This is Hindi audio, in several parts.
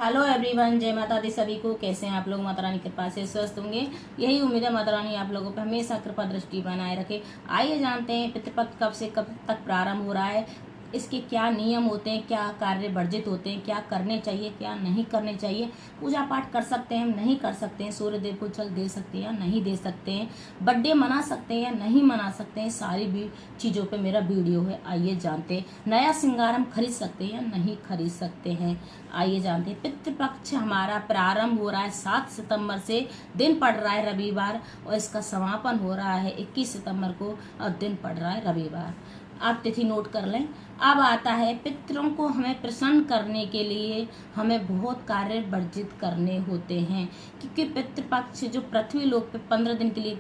हेलो एवरीवन, जय माता दी सभी को। कैसे हैं आप लोग? माता रानी कृपा से स्वस्थ होंगे, यही उम्मीद है। माता रानी आप लोगों पर हमेशा कृपा दृष्टि बनाए रखे। आइए जानते हैं पितृपक्ष कब से कब तक प्रारंभ हो रहा है, इसके क्या नियम होते हैं, क्या कार्य वर्जित होते हैं, क्या करने चाहिए, क्या नहीं करने चाहिए। पूजा पाठ कर सकते हैं, नहीं कर सकते हैं, सूर्य देव को जल दे सकते हैं या नहीं दे सकते हैं, बर्थडे मना सकते हैं या नहीं मना सकते हैं, सारी भी चीज़ों पे मेरा वीडियो है। आइए जानते हैं। नया श्रृंगार हम खरीद सकते हैं या नहीं खरीद सकते हैं, आइए जानते हैं। पितृपक्ष हमारा प्रारंभ हो रहा है 7 सितंबर से, दिन पड़ रहा है रविवार, और इसका समापन हो रहा है 21 सितंबर को, और दिन पड़ रहा है रविवार। आप तिथि नोट कर लें। अब आता है पितरों को हमें प्रसन्न करने के लिए हमें बहुत कार्य वर्जित करने होते हैं, क्योंकि पितृपक्ष जो पृथ्वी लोक पे 15 दिन के लिए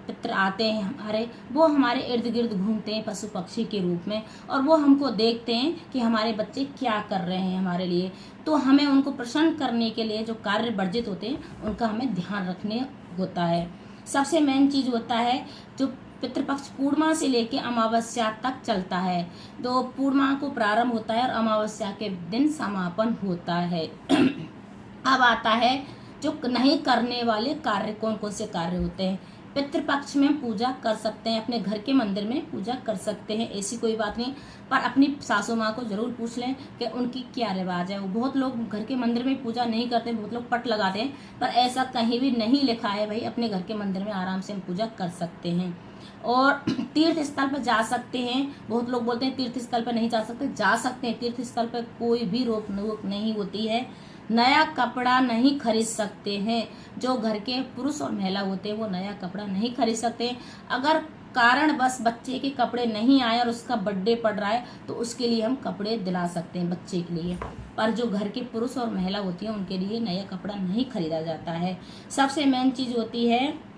पितर आते हैं हमारे, वो हमारे इर्द गिर्द घूमते हैं पशु पक्षी के रूप में, और वो हमको देखते हैं कि हमारे बच्चे क्या कर रहे हैं हमारे लिए। तो हमें उनको प्रसन्न करने के लिए जो कार्य वर्जित होते हैं उनका हमें ध्यान रखने होता है। सबसे मेन चीज होता है जो पितृपक्ष पूर्णिमा से लेके अमावस्या तक चलता है। तो पूर्णिमा को प्रारंभ होता है और अमावस्या के दिन समापन होता है। अब आता है जो नहीं करने वाले कार्य, कौन कौन से कार्य होते हैं। पितृपक्ष में पूजा कर सकते हैं, अपने घर के मंदिर में पूजा कर सकते हैं, ऐसी कोई बात नहीं, पर अपनी सासू माँ को जरूर पूछ लें कि उनकी क्या रिवाज है। वो बहुत लोग घर के मंदिर में पूजा नहीं करते, बहुत लोग पट लगाते हैं, पर ऐसा कहीं भी नहीं लिखा है भाई। अपने घर के मंदिर में आराम से हम पूजा कर सकते हैं। और तीर्थ स्थल पर जा सकते हैं। बहुत लोग बोलते हैं तीर्थ स्थल पर नहीं जा सकते, जा सकते हैं। तीर्थ स्थल पर कोई भी रोक टोक नहीं होती है। नया कपड़ा नहीं खरीद सकते हैं। जो घर के पुरुष और महिला होते हैं वो नया कपड़ा नहीं खरीद सकते हैं। अगर कारण बस बच्चे के कपड़े नहीं आए और उसका बर्थडे पड़ रहा है तो उसके लिए हम कपड़े दिला सकते हैं बच्चे के लिए, पर जो घर के पुरुष और महिला होती है उनके लिए नया कपड़ा नहीं खरीदा जाता है। सबसे मेन चीज होती है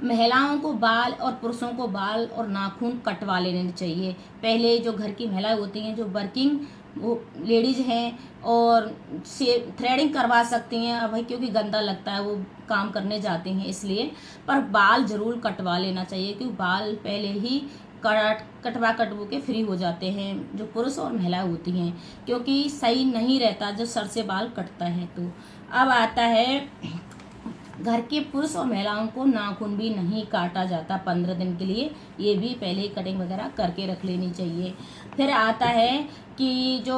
महिलाओं को बाल और पुरुषों को बाल और नाखून कटवा लेने चाहिए। पहले जो घर की महिलाएं होती हैं, जो वर्किंग वो लेडीज हैं, और से थ्रेडिंग करवा सकती हैं अब भाई, क्योंकि गंदा लगता है, वो काम करने जाते हैं इसलिए। पर बाल जरूर कटवा लेना चाहिए, क्योंकि बाल पहले ही कटवा के फ्री हो जाते हैं जो पुरुष और महिला होती हैं, क्योंकि सही नहीं रहता जो सर से बाल कटता है। तो अब आता है घर के पुरुष और महिलाओं को नाखून भी नहीं काटा जाता 15 दिन के लिए, ये भी पहले ही कटिंग वगैरह करके रख लेनी चाहिए। फिर आता है कि जो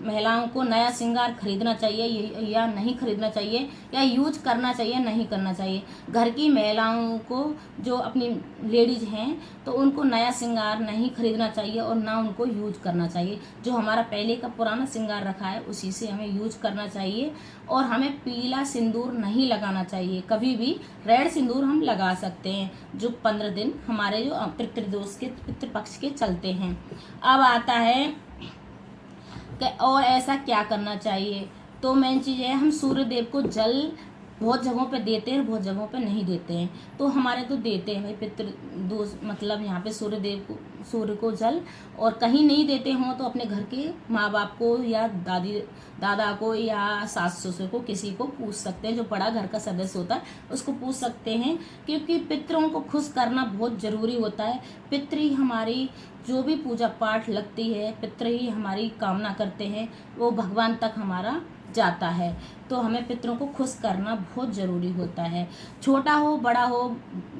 महिलाओं को नया श्रृंगार खरीदना चाहिए या नहीं खरीदना चाहिए, या यूज करना चाहिए नहीं करना चाहिए। घर की महिलाओं को जो अपनी लेडीज हैं तो उनको नया श्रृंगार नहीं खरीदना चाहिए और ना उनको यूज करना चाहिए। जो हमारा पहले का पुराना श्रृंगार रखा है उसी से हमें यूज करना चाहिए। और हमें पीला सिंदूर नहीं लगाना चाहिए कभी भी, रेड सिंदूर हम लगा सकते हैं जो 15 दिन हमारे जो पितृदोष के पितृपक्ष के चलते हैं। अब आता है और ऐसा क्या करना चाहिए। तो मेन चीज है हम सूर्य देव को जल बहुत जगहों पे देते हैं, बहुत जगहों पे नहीं देते हैं। तो हमारे तो देते हैं भाई पितृदोष, मतलब यहाँ पे सूर्य को जल। और कहीं नहीं देते हों तो अपने घर के माँ बाप को या दादा को या सास ससुर को, किसी को पूछ सकते हैं, जो बड़ा घर का सदस्य होता है उसको पूछ सकते हैं, क्योंकि पितरों को खुश करना बहुत जरूरी होता है। पितृ ही हमारी जो भी पूजा पाठ लगती है, पितृ ही हमारी कामना करते हैं, वो भगवान तक हमारा जाता है। तो हमें पितरों को खुश करना बहुत जरूरी होता है। छोटा हो बड़ा हो,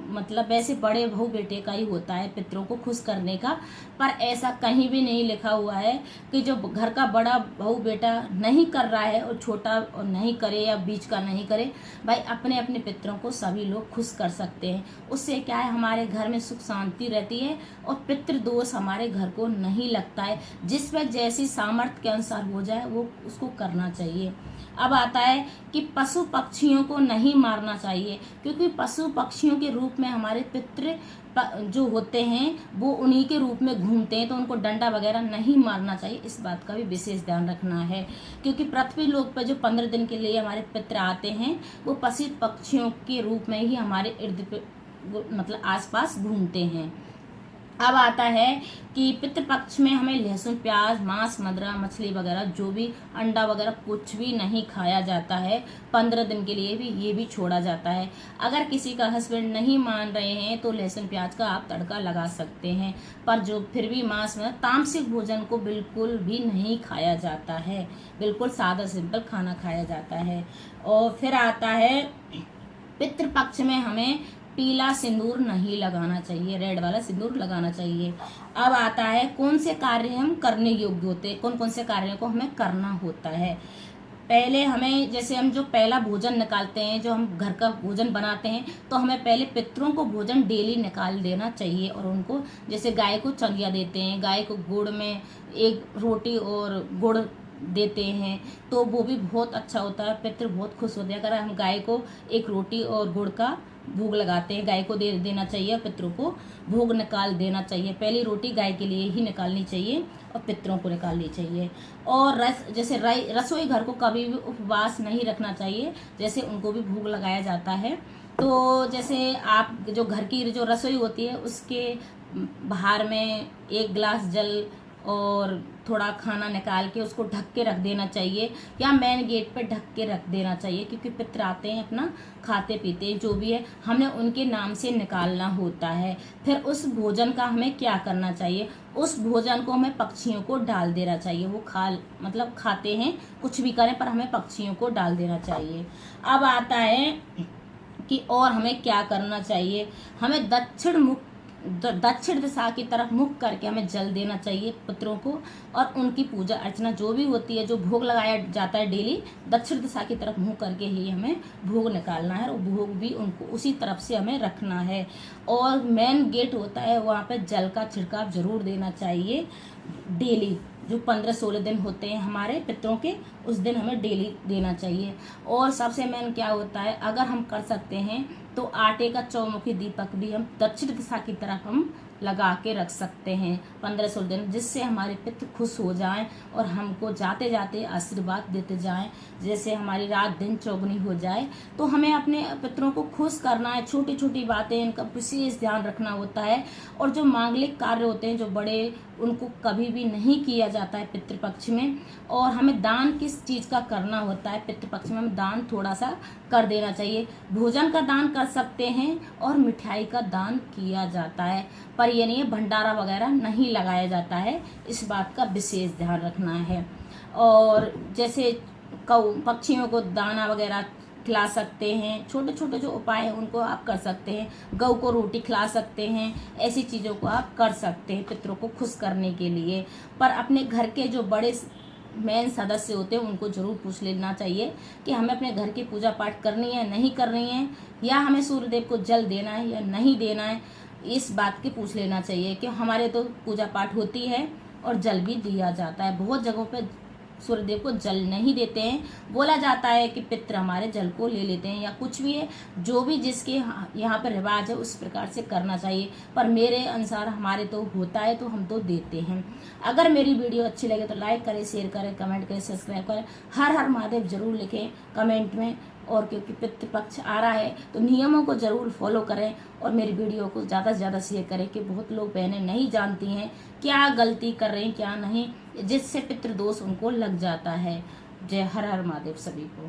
मतलब वैसे बड़े बहू बेटे का ही होता है पितरों को खुश करने का, पर ऐसा कहीं भी नहीं लिखा हुआ है कि जो घर का बड़ा बहू बेटा नहीं कर रहा है और छोटा और नहीं करे या बीच का नहीं करे। भाई अपने अपने पितरों को सभी लोग खुश कर सकते हैं। उससे क्या है, हमारे घर में सुख शांति रहती है और पितृदोष हमारे घर को नहीं लगता है। जिस वक्त जैसी सामर्थ्य के अनुसार हो जाए वो उसको करना चाहिए। अब आता है कि पशु पक्षियों को नहीं मारना चाहिए, क्योंकि पशु पक्षियों के रूप में हमारे पितृ जो होते हैं वो उन्हीं के रूप में घूमते हैं, तो उनको डंडा वगैरह नहीं मारना चाहिए। इस बात का भी विशेष ध्यान रखना है, क्योंकि पृथ्वी लोक पर जो 15 दिन के लिए हमारे पितृ आते हैं वो पशु पक्षियों के रूप में ही हमारे इर्द मतलब आसपास घूमते हैं। अब आता है कि पितृपक्ष में हमें लहसुन, प्याज, मांस, मदिरा, मछली वगैरह जो भी अंडा वगैरह कुछ भी नहीं खाया जाता है। 15 दिन के लिए भी ये भी छोड़ा जाता है। अगर किसी का हस्बैंड नहीं मान रहे हैं तो लहसुन प्याज का आप तड़का लगा सकते हैं, पर जो फिर भी मांस में तामसिक भोजन को बिल्कुल भी नहीं खाया जाता है। बिल्कुल सादा सिंपल खाना खाया जाता है। और फिर आता है पितृपक्ष में हमें पीला सिंदूर नहीं लगाना चाहिए, रेड वाला सिंदूर लगाना चाहिए। अब आता है कौन से कार्य हम करने योग्य होते हैं, कौन कौन से कार्यों को हमें करना होता है। पहले हमें, जैसे हम जो पहला भोजन निकालते हैं, जो हम घर का भोजन बनाते हैं, तो हमें पहले पितरों को भोजन डेली निकाल देना चाहिए। और उनको, जैसे गाय को चंगिया देते हैं, गाय को गुड़ में एक रोटी और गुड़ देते हैं, तो वो भी बहुत अच्छा होता है। पितृ बहुत खुश होते हैं अगर हम गाय को एक रोटी और गुड़ का भोग लगाते हैं। गाय को दे देना चाहिए, पितरों को भोग निकाल देना चाहिए। पहली रोटी गाय के लिए ही निकालनी चाहिए और पितरों को निकालनी चाहिए। और जैसे रसोई घर को कभी भी उपवास नहीं रखना चाहिए, जैसे उनको भी भोग लगाया जाता है। तो जैसे आप जो घर की जो रसोई होती है उसके बाहर में 1 गिलास जल और थोड़ा खाना निकाल के उसको ढक के रख देना चाहिए, या मेन गेट पे ढक के रख देना चाहिए, क्योंकि पितर आते हैं अपना खाते पीते हैं, जो भी है हमने उनके नाम से निकालना होता है। फिर उस भोजन का हमें क्या करना चाहिए, उस भोजन को हमें पक्षियों को डाल देना चाहिए। वो मतलब खाते हैं, कुछ भी करें, पर हमें पक्षियों को डाल देना चाहिए। अब आता है कि और हमें क्या करना चाहिए। हमें दक्षिण दिशा की तरफ मुख करके हमें जल देना चाहिए पितरों को, और उनकी पूजा अर्चना जो भी होती है, जो भोग लगाया जाता है डेली, दक्षिण दिशा की तरफ मुंह करके ही हमें भोग निकालना है, और भोग भी उनको उसी तरफ से हमें रखना है। और मेन गेट होता है वहाँ पे जल का छिड़काव जरूर देना चाहिए डेली। जो 15-16 दिन होते हैं हमारे पितरों के, उस दिन हमें डेली देना चाहिए। और सबसे मेन क्या होता है, अगर हम कर सकते हैं तो आटे का चौमुखी दीपक भी हम दक्षिण दिशा की तरफ हम लगा के रख सकते हैं 15-16 दिन, जिससे हमारे पितृ खुश हो जाएं और हमको जाते जाते आशीर्वाद देते जाएं, जैसे हमारी रात दिन चौगुनी हो जाए। तो हमें अपने पितरों को खुश करना है, छोटी छोटी बातें इनका विशेष ध्यान रखना होता है। और जो मांगलिक कार्य होते हैं जो बड़े, उनको कभी भी नहीं किया जाता है पितृपक्ष में। और हमें दान किस चीज़ का करना होता है पितृपक्ष में, हमें दान थोड़ा सा कर देना चाहिए। भोजन का दान कर सकते हैं और मिठाई का दान किया जाता है, पर ये नहीं है भंडारा वगैरह नहीं लगाया जाता है, इस बात का विशेष ध्यान रखना है। और जैसे पक्षियों को दाना वगैरह खिला सकते हैं, छोटे छोटे जो उपाय हैं उनको आप कर सकते हैं। गऊ को रोटी खिला सकते हैं, ऐसी चीज़ों को आप कर सकते हैं पितरों को खुश करने के लिए। पर अपने घर के जो बड़े मेन सदस्य होते हैं उनको जरूर पूछ लेना चाहिए कि हमें अपने घर की पूजा पाठ करनी है नहीं करनी है, या हमें सूर्यदेव को जल देना है या नहीं देना है। इस बात की पूछ लेना चाहिए कि हमारे तो पूजा पाठ होती है और जल भी दिया जाता है। बहुत जगहों पे सूर्यदेव को जल नहीं देते हैं, बोला जाता है कि पितृ हमारे जल को ले लेते हैं, या कुछ भी है, जो भी जिसके यहाँ पर रिवाज है उस प्रकार से करना चाहिए। पर मेरे अनुसार हमारे तो होता है तो हम तो देते हैं। अगर मेरी वीडियो अच्छी लगे तो लाइक करें, शेयर करें, कमेंट करें, सब्सक्राइब करें। हर हर महादेव जरूर लिखें कमेंट में। और क्योंकि पितृपक्ष आ रहा है तो नियमों को जरूर फॉलो करें, और मेरी वीडियो को ज़्यादा से ज़्यादा शेयर करें, कि बहुत लोग बहनें नहीं जानती हैं क्या गलती कर रही हैं क्या नहीं, जिससे पितृदोष उनको लग जाता है। जय हर हर महादेव सभी को।